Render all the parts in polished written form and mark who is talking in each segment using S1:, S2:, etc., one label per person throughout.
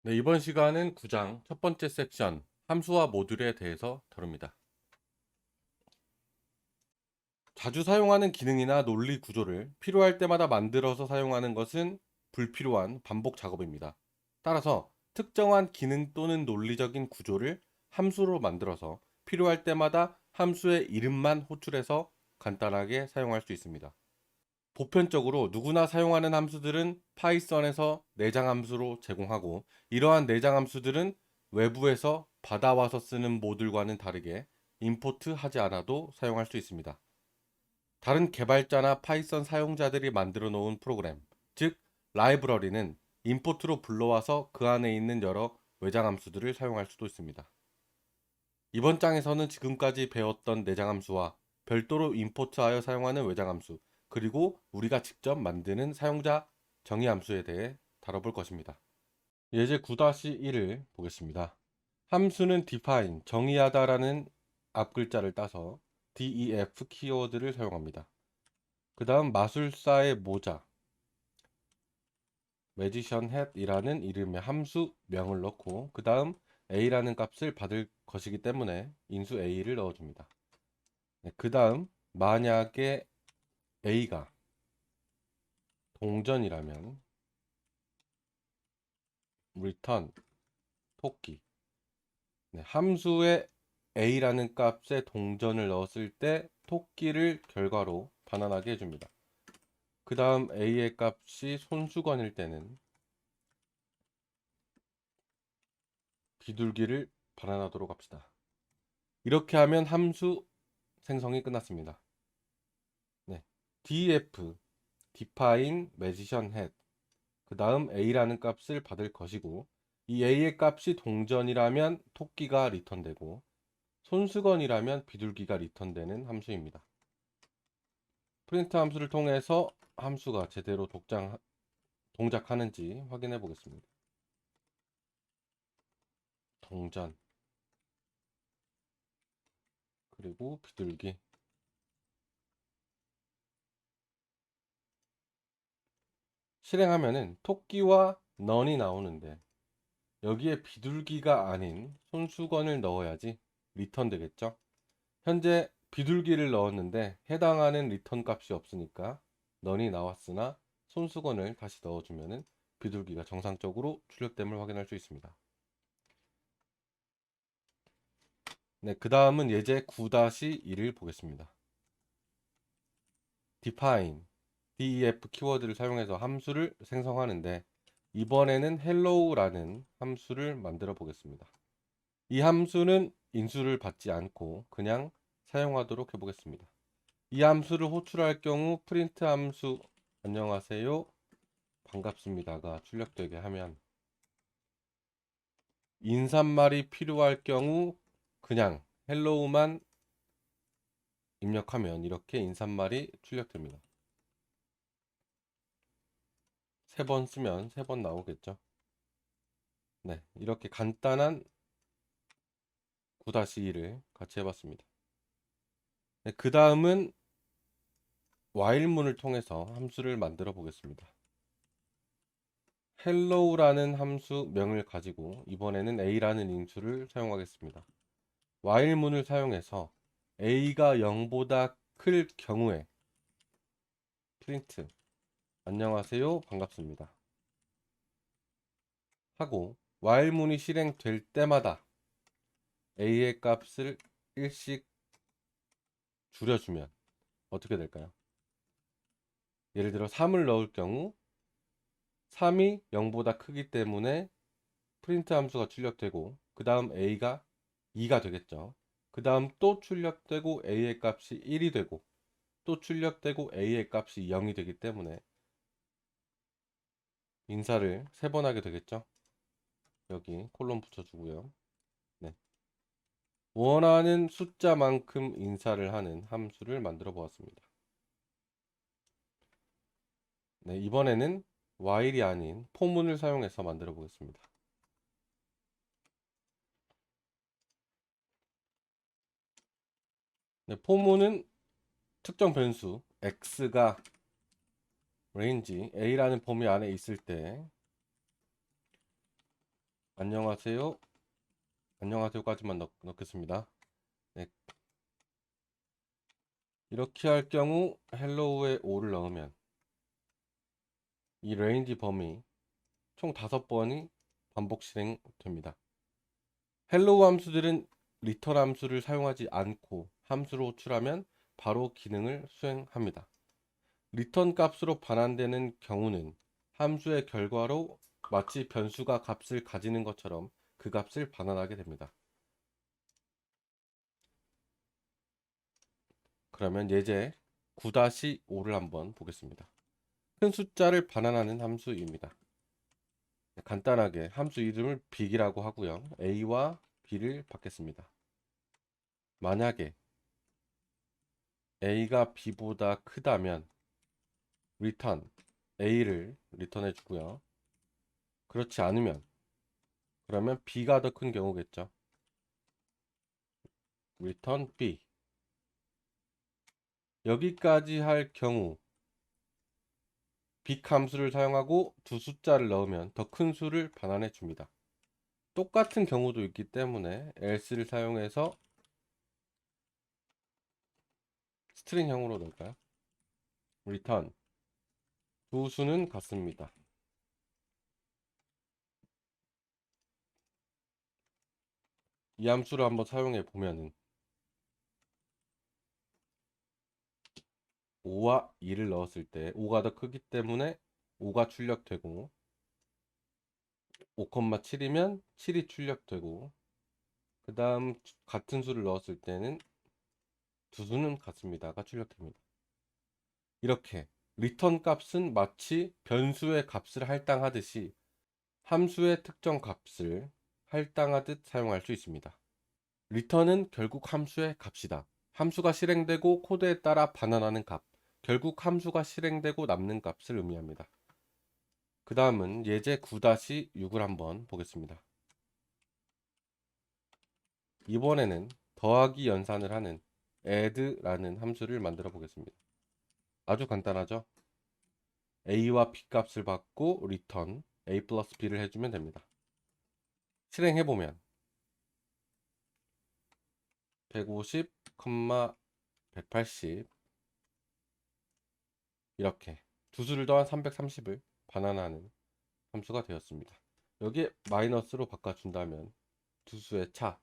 S1: 네, 이번 시간은 9장 첫 번째 섹션 함수와 모듈에 대해서 다룹니다. 자주 사용하는 기능이나 논리 구조를 필요할 때마다 만들어서 사용하는 것은 불필요한 반복 작업입니다. 따라서 특정한 기능 또는 논리적인 구조를 함수로 만들어서 필요할 때마다 함수의 이름만 호출해서 간단하게 사용할 수 있습니다. 보편적으로 누구나 사용하는 함수들은 파이썬에서 내장 함수로 제공하고, 이러한 내장 함수들은 외부에서 받아와서 쓰는 모듈과는 다르게 임포트 하지 않아도 사용할 수 있습니다. 다른 개발자나 파이썬 사용자들이 만들어 놓은 프로그램, 즉 라이브러리는 임포트로 불러와서 그 안에 있는 여러 외장 함수들을 사용할 수도 있습니다. 이번 장에서는 지금까지 배웠던 내장 함수와 별도로 임포트하여 사용하는 외장 함수, 그리고 우리가 직접 만드는 사용자 정의 함수에 대해 다뤄볼 것입니다. 예제 9-1을 보겠습니다. 함수는 define, 정의하다라는 앞글자를 따서 def 키워드를 사용합니다. 그 다음 마술사의 모자, magician hat이라는 이름의 함수 명을 넣고, 그 다음 a라는 값을 받을 것이기 때문에 인수 a를 넣어줍니다. 그 다음 만약에 a가 동전이라면 return 토끼. 함수에 a라는 값에 동전을 넣었을 때 토끼를 결과로 반환하게 해줍니다. 그 다음 a의 값이 손수건일 때는 비둘기를 반환하도록 합시다. 이렇게 하면 함수 생성이 끝났습니다. def define magician hat, 그 다음 a라는 값을 받을 것이고, 이 a의 값이 동전이라면 토끼가 리턴되고 손수건이라면 비둘기가 리턴되는 함수입니다. 프린트 함수를 통해서 함수가 제대로 동작하는지 확인해 보겠습니다. 동전, 그리고 비둘기. 실행하면은 토끼와 넌이 나오는데, 여기에 비둘기가 아닌 손수건을 넣어야지 리턴 되겠죠. 현재 비둘기를 넣었는데 해당하는 리턴 값이 없으니까 넌이 나왔으나 손수건을 다시 넣어주면 비둘기가 정상적으로 출력됨을 확인할 수 있습니다. 그 다음은 예제 9-2를 보겠습니다. define, def 키워드를 사용해서 함수를 생성하는데, 이번에는 hello라는 함수를 만들어 보겠습니다. 이 함수는 인수를 받지 않고 그냥 사용하도록 해보겠습니다. 이 함수를 호출할 경우 프린트 함수 안녕하세요 반갑습니다가 출력되게 하면, 인사말이 필요할 경우 그냥 헬로우만 입력하면 이렇게 인사말이 출력됩니다. 3번 쓰면 3번 나오겠죠. 이렇게 간단한 9-2를 같이 해봤습니다. 그 다음은 while문을 통해서 함수를 만들어 보겠습니다. hello라는 함수 명을 가지고 이번에는 a라는 인수를 사용하겠습니다. while문을 사용해서 a가 0보다 클 경우에 프린트 안녕하세요 반갑습니다 하고, while문이 실행될 때마다 a의 값을 1씩 줄여주면 어떻게 될까요? 예를 들어 3을 넣을 경우 3이 0보다 크기 때문에 프린트 함수가 출력되고, 그 다음 a가 2가 되겠죠. 그 다음 또 출력되고 a의 값이 1이 되고, 또 출력되고 a의 값이 0이 되기 때문에 인사를 3번 하게 되겠죠. 여기 콜론 붙여주고요. 원하는 숫자만큼 인사를 하는 함수를 만들어 보았습니다. 이번에는 while이 아닌 포문을 사용해서 만들어 보겠습니다. 포문은 특정 변수 x가 range a라는 범위 안에 있을 때 안녕하세요. 안녕하세요까지만 넣겠습니다. 네. 이렇게 할 경우 헬로우에 5를 넣으면 이 레인지 범위 총 5번이 반복 실행됩니다. 헬로우 함수들은 리턴 함수를 사용하지 않고 함수로 호출하면 바로 기능을 수행합니다. 리턴 값으로 반환되는 경우는 함수의 결과로 마치 변수가 값을 가지는 것처럼 그 값을 반환하게 됩니다. 그러면 예제 9-5를 한번 보겠습니다. 큰 숫자를 반환하는 함수입니다. 간단하게 함수 이름을 big이라고 하고요. a와 b를 받겠습니다. 만약에 a가 b보다 크다면 return a를 리턴해 주고요. 그렇지 않으면 그러면 b가 더 큰 경우겠죠. return b. 여기까지 할 경우 big 함수를 사용하고 두 숫자를 넣으면 더 큰 수를 반환해 줍니다. 똑같은 경우도 있기 때문에 else를 사용해서 스트링형으로 넣을까요? return 두 수는 같습니다. 이 함수를 한번 사용해 보면은 5와 2를 넣었을 때 5가 더 크기 때문에 5가 출력되고 5,7이면 7이 출력되고 그 다음 같은 수를 넣었을 때는 두 수는 같습니다가 출력됩니다. 이렇게 리턴 값은 마치 변수의 값을 할당하듯이 함수의 특정 값을 할당하듯 사용할 수 있습니다. 리턴은 결국 함수의 값이다. 함수가 실행되고 코드에 따라 반환하는 값, 결국 함수가 실행되고 남는 값을 의미합니다. 그 다음은 예제 9-6을 한번 보겠습니다. 이번에는 더하기 연산을 하는 add라는 함수를 만들어 보겠습니다. 아주 간단하죠? a와 b 값을 받고 return a 플러스 b를 해주면 됩니다. 실행해보면 150, 180 이렇게 두 수를 더한 330을 반환하는 함수가 되었습니다. 여기에 마이너스로 바꿔준다면 두 수의 차,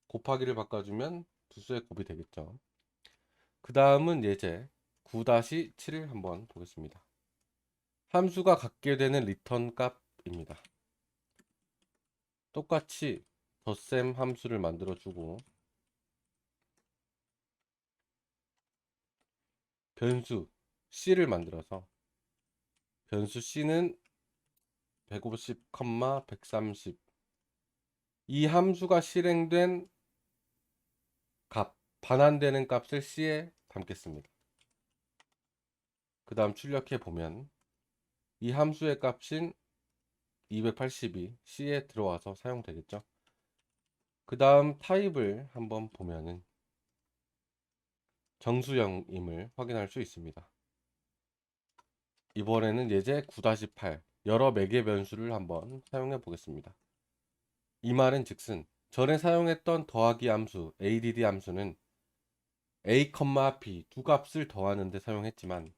S1: 곱하기를 바꿔주면 두 수의 곱이 되겠죠. 그 다음은 예제 9-7을 한번 보겠습니다. 함수가 갖게 되는 리턴 값입니다. 똑같이 덧셈 함수를 만들어주고 변수 c를 만들어서 변수 c는 150, 130 이 함수가 실행된 값, 반환되는 값을 c에 담겠습니다. 그 다음 출력해 보면 이 함수의 값인 280이 c에 들어와서 사용되겠죠. 그 다음 타입을 한번 보면은 정수형임을 확인할 수 있습니다. 이번에는 예제 9-8 여러 매개 변수를 한번 사용해 보겠습니다. 이 말은 즉슨 전에 사용했던 더하기 함수 add 함수는 a, b 두 값을 더하는 데 사용했지만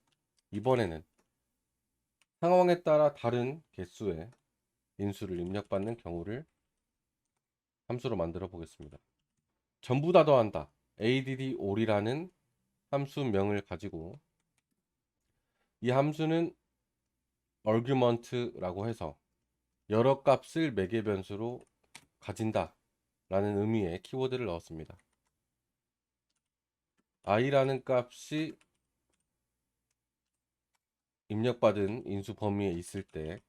S1: 이번에는 상황에 따라 다른 개수의 인수를 입력받는 경우를 함수로 만들어 보겠습니다. 전부 다 더한다 add all이라는 함수명을 가지고 이 함수는 argument라고 해서 여러 값을 매개 변수로 가진다 라는 의미의 키워드를 넣었습니다. i라는 값이 입력받은 인수 범위에 있을 때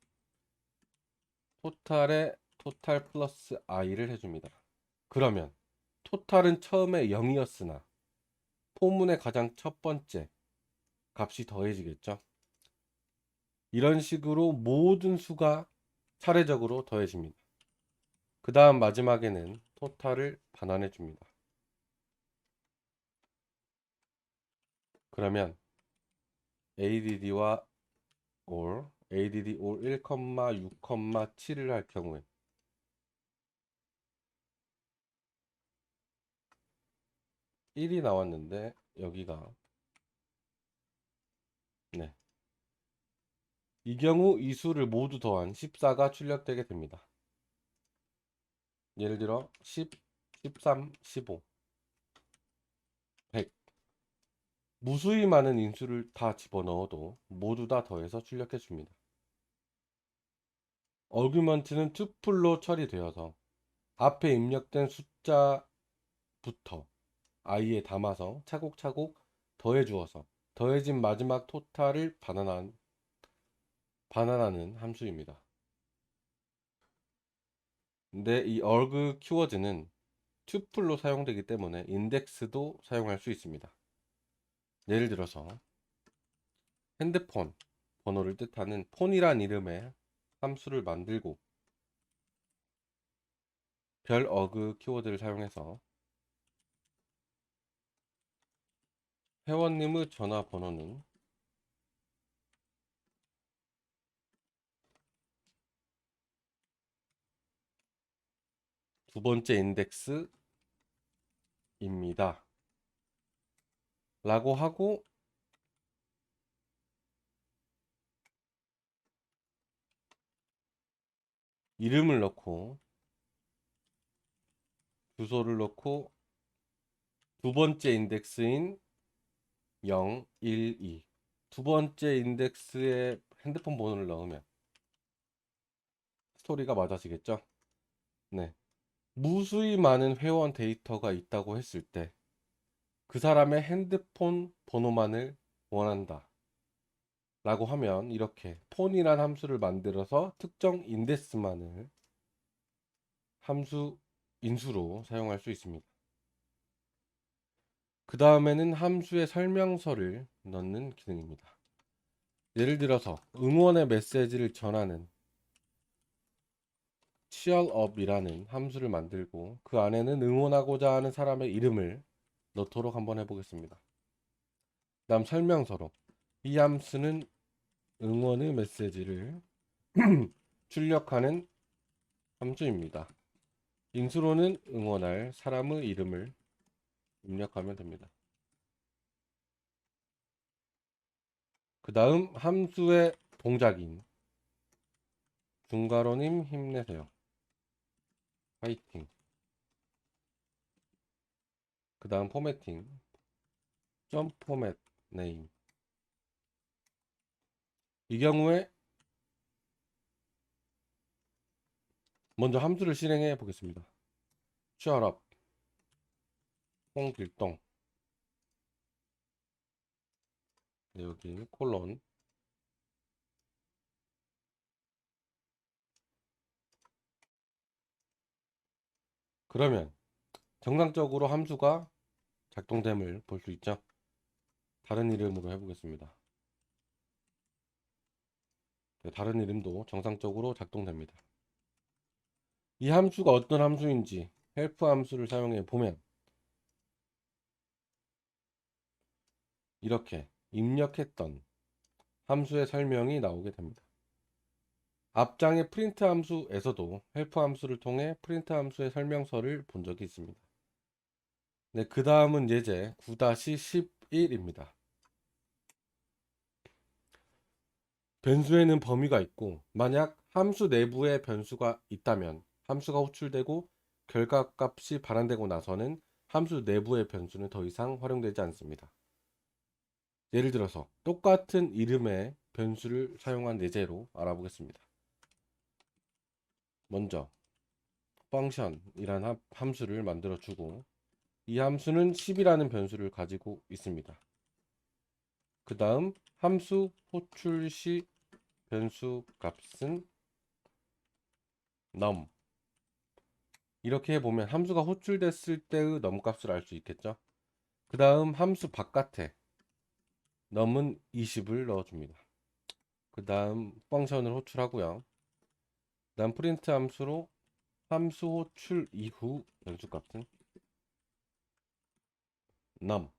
S1: 토탈에 토탈 플러스 i를 해줍니다. 그러면 토탈은 처음에 0이었으나 포문의 가장 첫 번째 값이 더해지겠죠. 이런 식으로 모든 수가 차례적으로 더해집니다. 그 다음 마지막에는 토탈을 반환해 줍니다. 그러면 add와 all, add all 1, 6, 7을 할 경우에 1이 나왔는데 여기가 네. 이 경우 이 수를 모두 더한 14가 출력되게 됩니다. 예를 들어 10, 13, 15, 100. 무수히 많은 인수를 다 집어넣어도 모두 다 더해서 출력해 줍니다. 어규먼트는 투플로 처리되어서 앞에 입력된 숫자부터 i에 담아서 차곡차곡 더해 주어서 더해진 마지막 토탈을 반환하는 함수입니다. 근데 이 arg 키워드는 투플로 사용되기 때문에 인덱스도 사용할 수 있습니다. 예를 들어서 핸드폰 번호를 뜻하는 폰이란 이름의 함수를 만들고 별 어그 키워드를 사용해서 회원님의 전화번호는 두 번째 인덱스입니다. 라고 하고 이름을 넣고 주소를 넣고 두 번째 인덱스인 0, 1, 2 두 번째 인덱스에 핸드폰 번호를 넣으면 스토리가 맞아지겠죠? 네. 무수히 많은 회원 데이터가 있다고 했을 때 그 사람의 핸드폰 번호만을 원한다 라고 하면 이렇게 폰이란 함수를 만들어서 특정 인덱스만을 함수 인수로 사용할 수 있습니다. 그 다음에는 함수의 설명서를 넣는 기능입니다. 예를 들어서 응원의 메시지를 전하는 cheerup이라는 함수를 만들고 그 안에는 응원하고자 하는 사람의 이름을 넣도록 한번 해보겠습니다. 다음 설명서로 이 함수는 응원의 메시지를 출력하는 함수입니다. 인수로는 응원할 사람의 이름을 입력하면 됩니다. 그 다음 함수의 동작인 중괄호님 힘내세요. 파이팅. 그 다음 포매팅 점프 포맷 네임. 이 경우에 먼저 함수를 실행해 보겠습니다. cheerup 홍길동 여기 콜론 그러면 정상적으로 함수가 작동됨을 볼 수 있죠. 다른 이름으로 해보겠습니다. 네, 다른 이름도 정상적으로 작동됩니다. 이 함수가 어떤 함수인지 헬프 함수를 사용해 보면 이렇게 입력했던 함수의 설명이 나오게 됩니다. 앞장의 프린트 함수에서도 헬프 함수를 통해 프린트 함수의 설명서를 본 적이 있습니다. 네, 그 다음은 예제 9-11입니다. 변수에는 범위가 있고 만약 함수 내부에 변수가 있다면 함수가 호출되고 결과값이 반환되고 나서는 함수 내부의 변수는 더 이상 활용되지 않습니다. 예를 들어서 똑같은 이름의 변수를 사용한 예제로 알아보겠습니다. 먼저 function이라는 함수를 만들어 주고 이 함수는 10이라는 변수를 가지고 있습니다. 그 다음 함수 호출 시 변수 값은 num. 이렇게 해보면 함수가 호출됐을 때의 num 값을 알 수 있겠죠. 그 다음 함수 바깥에 num은 20을 넣어줍니다. 그 다음 펑션을 호출하고요. 그 다음 프린트 함수로 함수 호출 이후 변수 값은 num.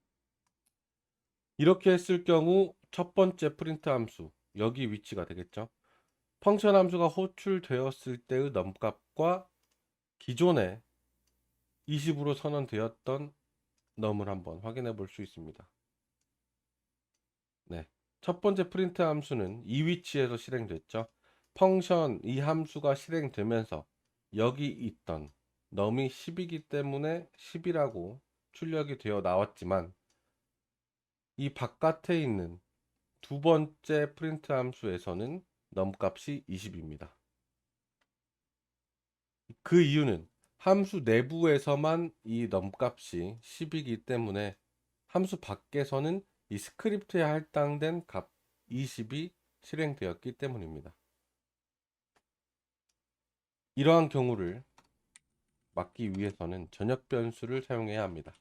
S1: 이렇게 했을 경우 첫 번째 프린트 함수 여기 위치가 되겠죠. 펑션 함수가 호출되었을 때의 num 값과 기존에 20으로 선언되었던 넘을 한번 확인해 볼 수 있습니다. 네. 첫 번째 프린트 함수는 이 위치에서 실행됐죠. 펑션 이 함수가 실행되면서 여기 있던 num이 10이기 때문에 10이라고 출력이 되어 나왔지만 이 바깥에 있는 두 번째 프린트 함수에서는 num 값이 20입니다. 그 이유는 함수 내부에서만 이 num 값이 10이기 때문에 함수 밖에서는 이 스크립트에 할당된 값 20이 실행되었기 때문입니다. 이러한 경우를 막기 위해서는 전역 변수를 사용해야 합니다.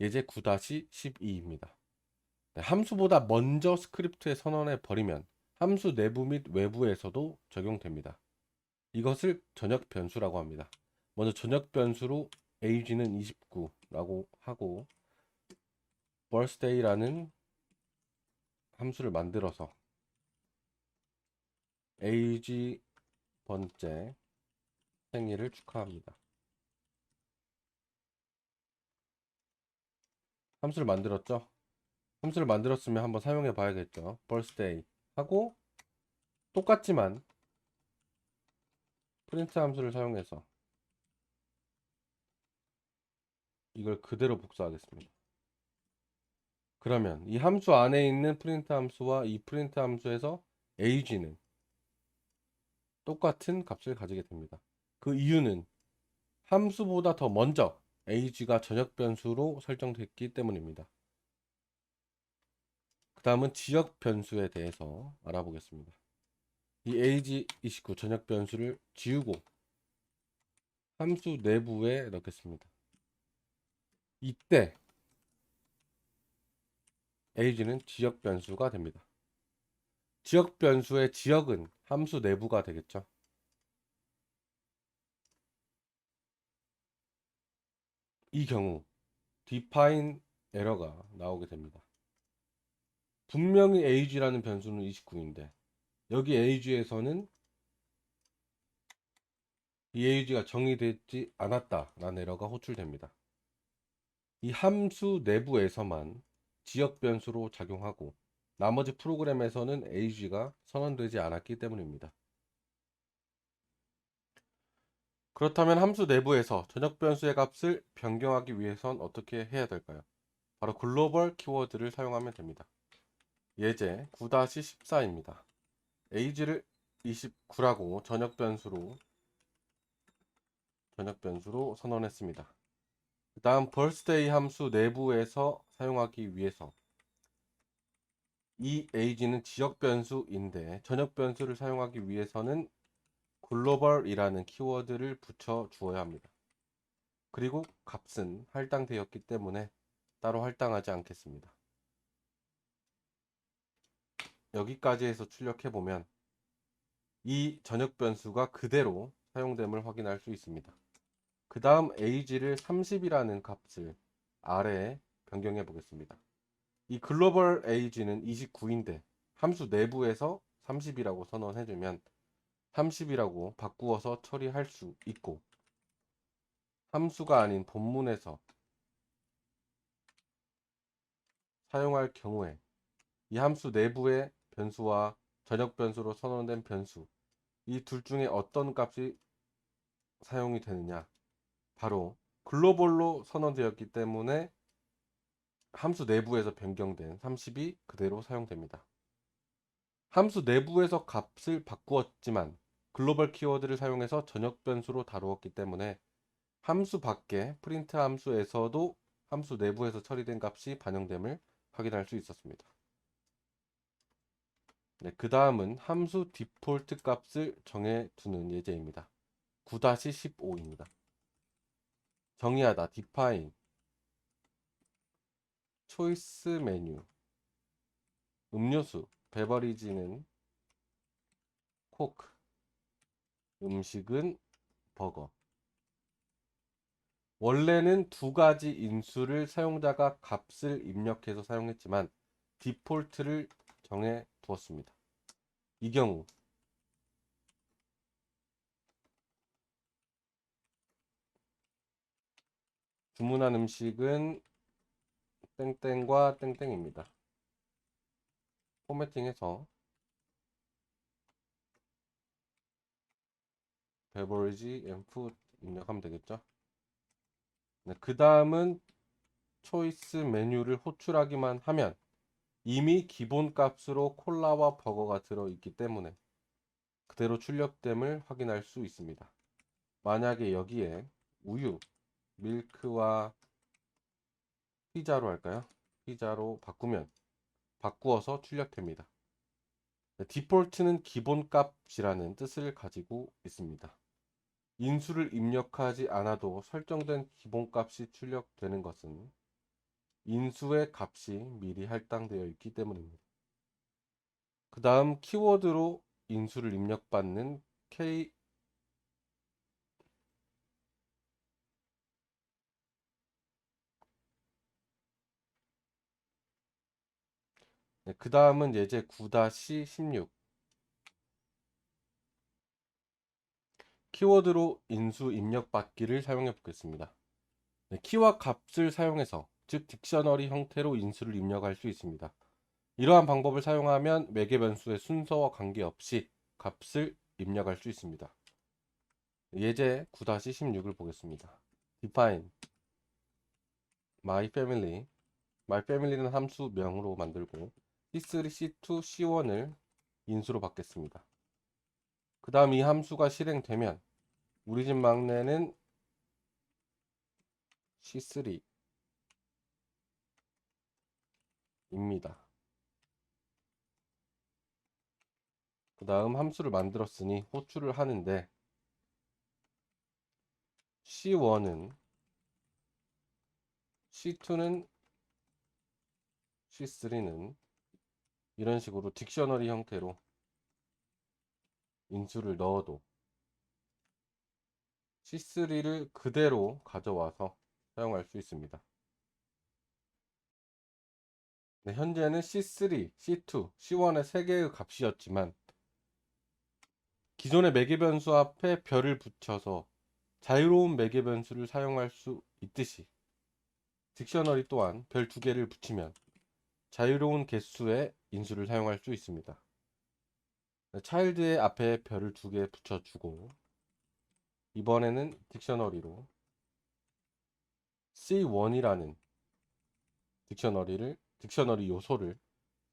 S1: 예제 9-12입니다. 함수보다 먼저 스크립트에 선언해 버리면 함수 내부 및 외부에서도 적용됩니다. 이것을 전역 변수라고 합니다. 먼저 전역 변수로 age는 29라고 하고 birthday라는 함수를 만들어서 age 번째 생일을 축하합니다. 함수를 만들었죠? 함수를 만들었으면 한번 사용해 봐야겠죠. birthday 하고 똑같지만 프린트 함수를 사용해서 이걸 그대로 복사하겠습니다. 그러면 이 함수 안에 있는 프린트 함수와 이 프린트 함수에서 age는 똑같은 값을 가지게 됩니다. 그 이유는 함수보다 더 먼저 age가 전역 변수로 설정됐기 때문입니다. 그 다음은 지역 변수에 대해서 알아보겠습니다. 이 age29 전역 변수를 지우고 함수 내부에 넣겠습니다. 이때 age는 지역 변수가 됩니다. 지역 변수의 지역은 함수 내부가 되겠죠. 이 경우 define 에러가 나오게 됩니다. 분명히 age라는 변수는 29인데 여기 age에서는 이 age가 정의되지 않았다라는 에러가 호출됩니다. 이 함수 내부에서만 지역 변수로 작용하고 나머지 프로그램에서는 age가 선언되지 않았기 때문입니다. 그렇다면 함수 내부에서 전역 변수의 값을 변경하기 위해선 어떻게 해야 될까요? 바로 글로벌 키워드를 사용하면 됩니다. 예제 9-14입니다. age를 29라고 전역 변수로 선언했습니다. 그 다음 birthday 함수 내부에서 사용하기 위해서 이 age는 지역 변수인데 전역 변수를 사용하기 위해서는 글로벌이라는 키워드를 붙여 주어야 합니다. 그리고 값은 할당되었기 때문에 따로 할당하지 않겠습니다. 여기까지 해서 출력해 보면 이 전역 변수가 그대로 사용됨을 확인할 수 있습니다. 그 다음 age를 30이라는 값을 아래에 변경해 보겠습니다. 이 글로벌 age는 29인데 함수 내부에서 30이라고 선언해주면 30이라고 바꾸어서 처리할 수 있고 함수가 아닌 본문에서 사용할 경우에 이 함수 내부의 변수와 전역 변수로 선언된 변수 이 둘 중에 어떤 값이 사용이 되느냐 바로 글로벌로 선언되었기 때문에 함수 내부에서 변경된 30이 그대로 사용됩니다. 함수 내부에서 값을 바꾸었지만 글로벌 키워드를 사용해서 전역 변수로 다루었기 때문에 함수 밖에 프린트 함수에서도 함수 내부에서 처리된 값이 반영됨을 확인할 수 있었습니다. 네, 그 다음은 함수 디폴트 값을 정해두는 예제입니다. 9-15입니다. 정의하다 define 초이스 메뉴 음료수 베버리지는 코크 음식은 버거. 원래는 두 가지 인수를 사용자가 값을 입력해서 사용했지만 디폴트를 정해 두었습니다. 이 경우 주문한 음식은 땡땡과 땡땡입니다. 포매팅해서 beverage and food 입력하면 되겠죠. 네, 그 다음은 초이스 메뉴를 호출하기만 하면 이미 기본 값으로 콜라와 버거가 들어있기 때문에 그대로 출력됨을 확인할 수 있습니다. 만약에 여기에 우유, 밀크와 피자로 할까요? 피자로 바꾸어서 출력됩니다. 디폴트는 기본 값이라는 뜻을 가지고 있습니다. 인수를 입력하지 않아도 설정된 기본 값이 출력되는 것은 인수의 값이 미리 할당되어 있기 때문입니다. 그 다음 키워드로 인수를 입력받는 그 다음은 예제 9-16 키워드로 인수 입력받기를 사용해 보겠습니다. 키와 값을 사용해서 즉 딕셔너리 형태로 인수를 입력할 수 있습니다. 이러한 방법을 사용하면 매개 변수의 순서와 관계없이 값을 입력할 수 있습니다. 예제 9-16을 보겠습니다. define myFamily는 함수명으로 만들고 c3, c2, c1을 인수로 받겠습니다. 그 다음 이 함수가 실행되면 우리 집 막내는 c3입니다. 그 다음 함수를 만들었으니 호출을 하는데 C1은 C2는 C3는 이런 식으로 딕셔너리 형태로 인수를 넣어도 C3를 그대로 가져와서 사용할 수 있습니다. 네, 현재는 C3, C2, C1의 3개의 값이었지만 기존의 매개 변수 앞에 별을 붙여서 자유로운 매개 변수를 사용할 수 있듯이 딕셔너리 또한 별 2개를 붙이면 자유로운 개수의 인수를 사용할 수 있습니다. 차일드의 앞에 별을 2개 붙여주고 이번에는 딕셔너리로 C1이라는 딕셔너리 요소를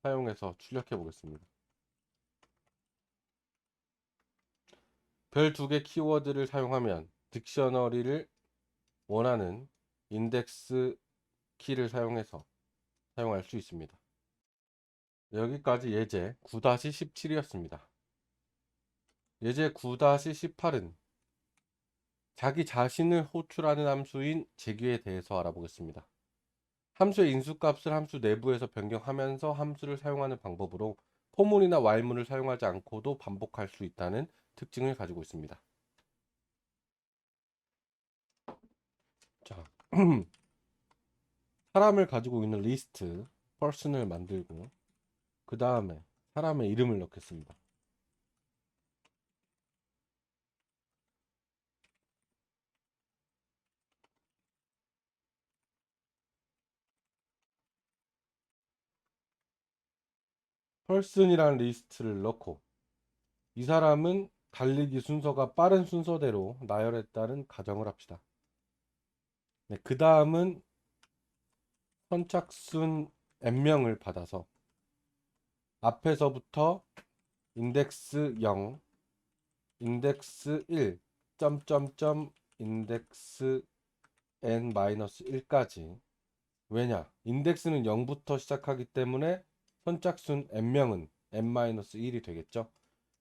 S1: 사용해서 출력해 보겠습니다. 별 2개 키워드를 사용하면 딕셔너리를 원하는 인덱스 키를 사용해서 사용할 수 있습니다. 여기까지 예제 9-17이었습니다. 예제 9-18은 자기 자신을 호출하는 함수인 재규에 대해서 알아보겠습니다. 함수의 인수값을 함수 내부에서 변경하면서 함수를 사용하는 방법으로 포문이나 while문을 사용하지 않고도 반복할 수 있다는 특징을 가지고 있습니다. 자, 사람을 가지고 있는 리스트 person을 만들고 그 다음에 사람의 이름을 넣겠습니다. person이라는 리스트를 넣고 이 사람은 달리기 순서가 빠른 순서대로 나열했다는 가정을 합시다. 네, 그 다음은 선착순 n명을 받아서 앞에서부터 인덱스 0, 인덱스 1, 점점점 인덱스 n-1까지. 왜냐? 인덱스는 0부터 시작하기 때문에 선착순 n명은 n-1이 되겠죠.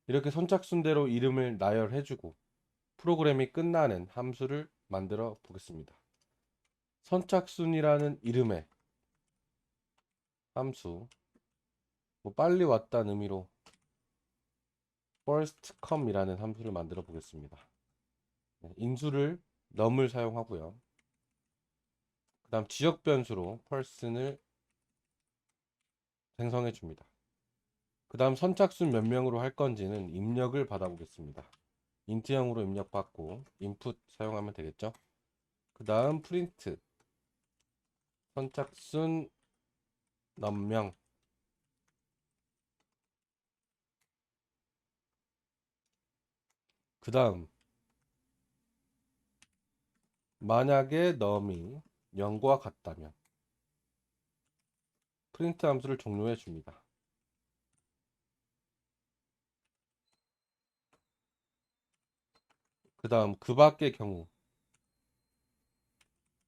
S1: 이렇게 선착순대로 이름을 나열해주고 프로그램이 끝나는 함수를 만들어 보겠습니다. 선착순이라는 이름의 함수, 빨리 왔다는 의미로 first come이라는 함수를 만들어 보겠습니다. 인수를 num을 사용하고요. 그 다음 지역 변수로 person을 생성해 줍니다. 그 다음 선착순 몇 명으로 할 건지는 입력을 받아 보겠습니다. 인트형으로 입력받고 input 사용하면 되겠죠. 그 다음 프린트 선착순 넘명. 그 다음 만약에 넘이 0과 같다면 프린트 함수를 종료해 줍니다. 그 다음 그 밖의 경우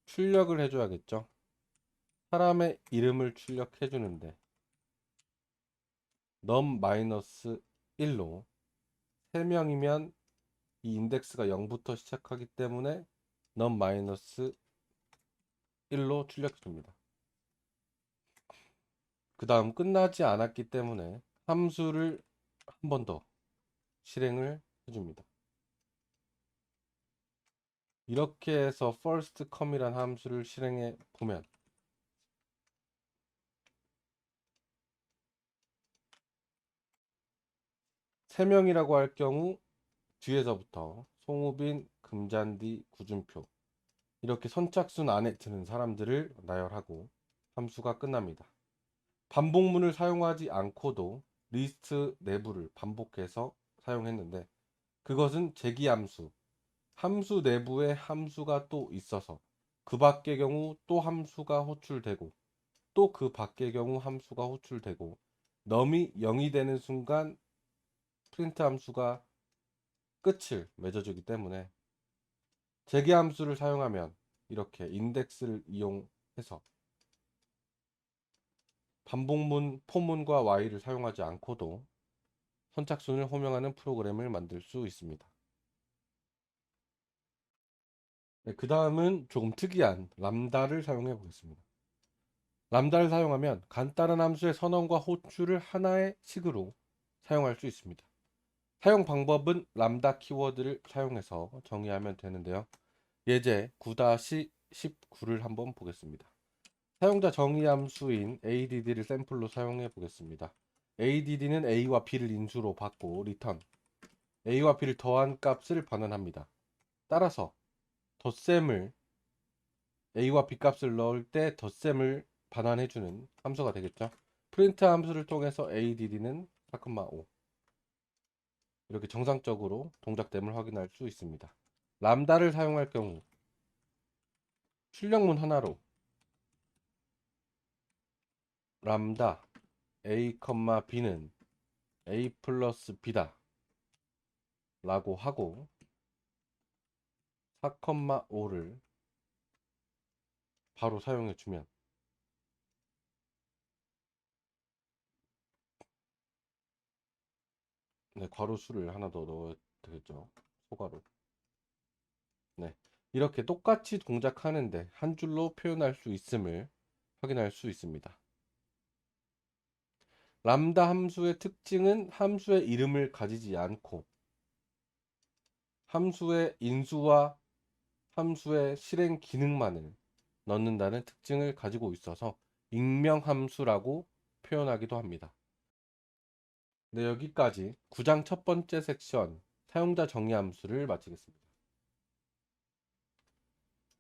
S1: 출력을 해줘야겠죠. 사람의 이름을 출력해 주는데 num-1로 3명이면 이 인덱스가 0부터 시작하기 때문에 num-1로 출력해 줍니다. 그 다음 끝나지 않았기 때문에 함수를 한 번 더 실행을 해줍니다. 이렇게 해서 first come이란 함수를 실행해 보면 3명이라고 할 경우 뒤에서부터 송우빈, 금잔디, 구준표 이렇게 선착순 안에 드는 사람들을 나열하고 함수가 끝납니다. 반복문을 사용하지 않고도 리스트 내부를 반복해서 사용했는데 그것은 제기함수, 함수 내부에 함수가 또 있어서 그 밖의 경우 또 함수가 호출되고 또 그 밖의 경우 함수가 호출되고 num이 0이 되는 순간 프린트 함수가 끝을 맺어주기 때문에 재계함수를 사용하면 이렇게 인덱스를 이용해서 반복문, 포문과 while을 사용하지 않고도 선착순을 호명하는 프로그램을 만들 수 있습니다. 네, 그 다음은 조금 특이한 람다를 사용해 보겠습니다. 람다를 사용하면 간단한 함수의 선언과 호출을 하나의 식으로 사용할 수 있습니다. 사용 방법은 람다 키워드를 사용해서 정의하면 되는데요. 예제 9-19를 한번 보겠습니다. 사용자 정의 함수인 add를 샘플로 사용해 보겠습니다. add는 a와 b를 인수로 받고 return a와 b를 더한 값을 반환합니다. 따라서 덧셈을 a와 b 값을 넣을 때 덧셈을 반환해주는 함수가 되겠죠. 프린트 함수를 통해서 add는 4,5 이렇게 정상적으로 동작됨을 확인할 수 있습니다. 람다를 사용할 경우 출력문 하나로 람다 a, b는 a 플러스 b다 라고 하고 4,5를 바로 사용해 주면 네, 괄호 수를 하나 더 넣어야 되겠죠. 소괄호. 네, 이렇게 똑같이 동작하는데 한 줄로 표현할 수 있음을 확인할 수 있습니다. 람다 함수의 특징은 함수의 이름을 가지지 않고 함수의 인수와 함수의 실행 기능만을 넣는다는 특징을 가지고 있어서 익명 함수라고 표현하기도 합니다. 네, 여기까지 9장 첫 번째 섹션 사용자 정의 함수를 마치겠습니다.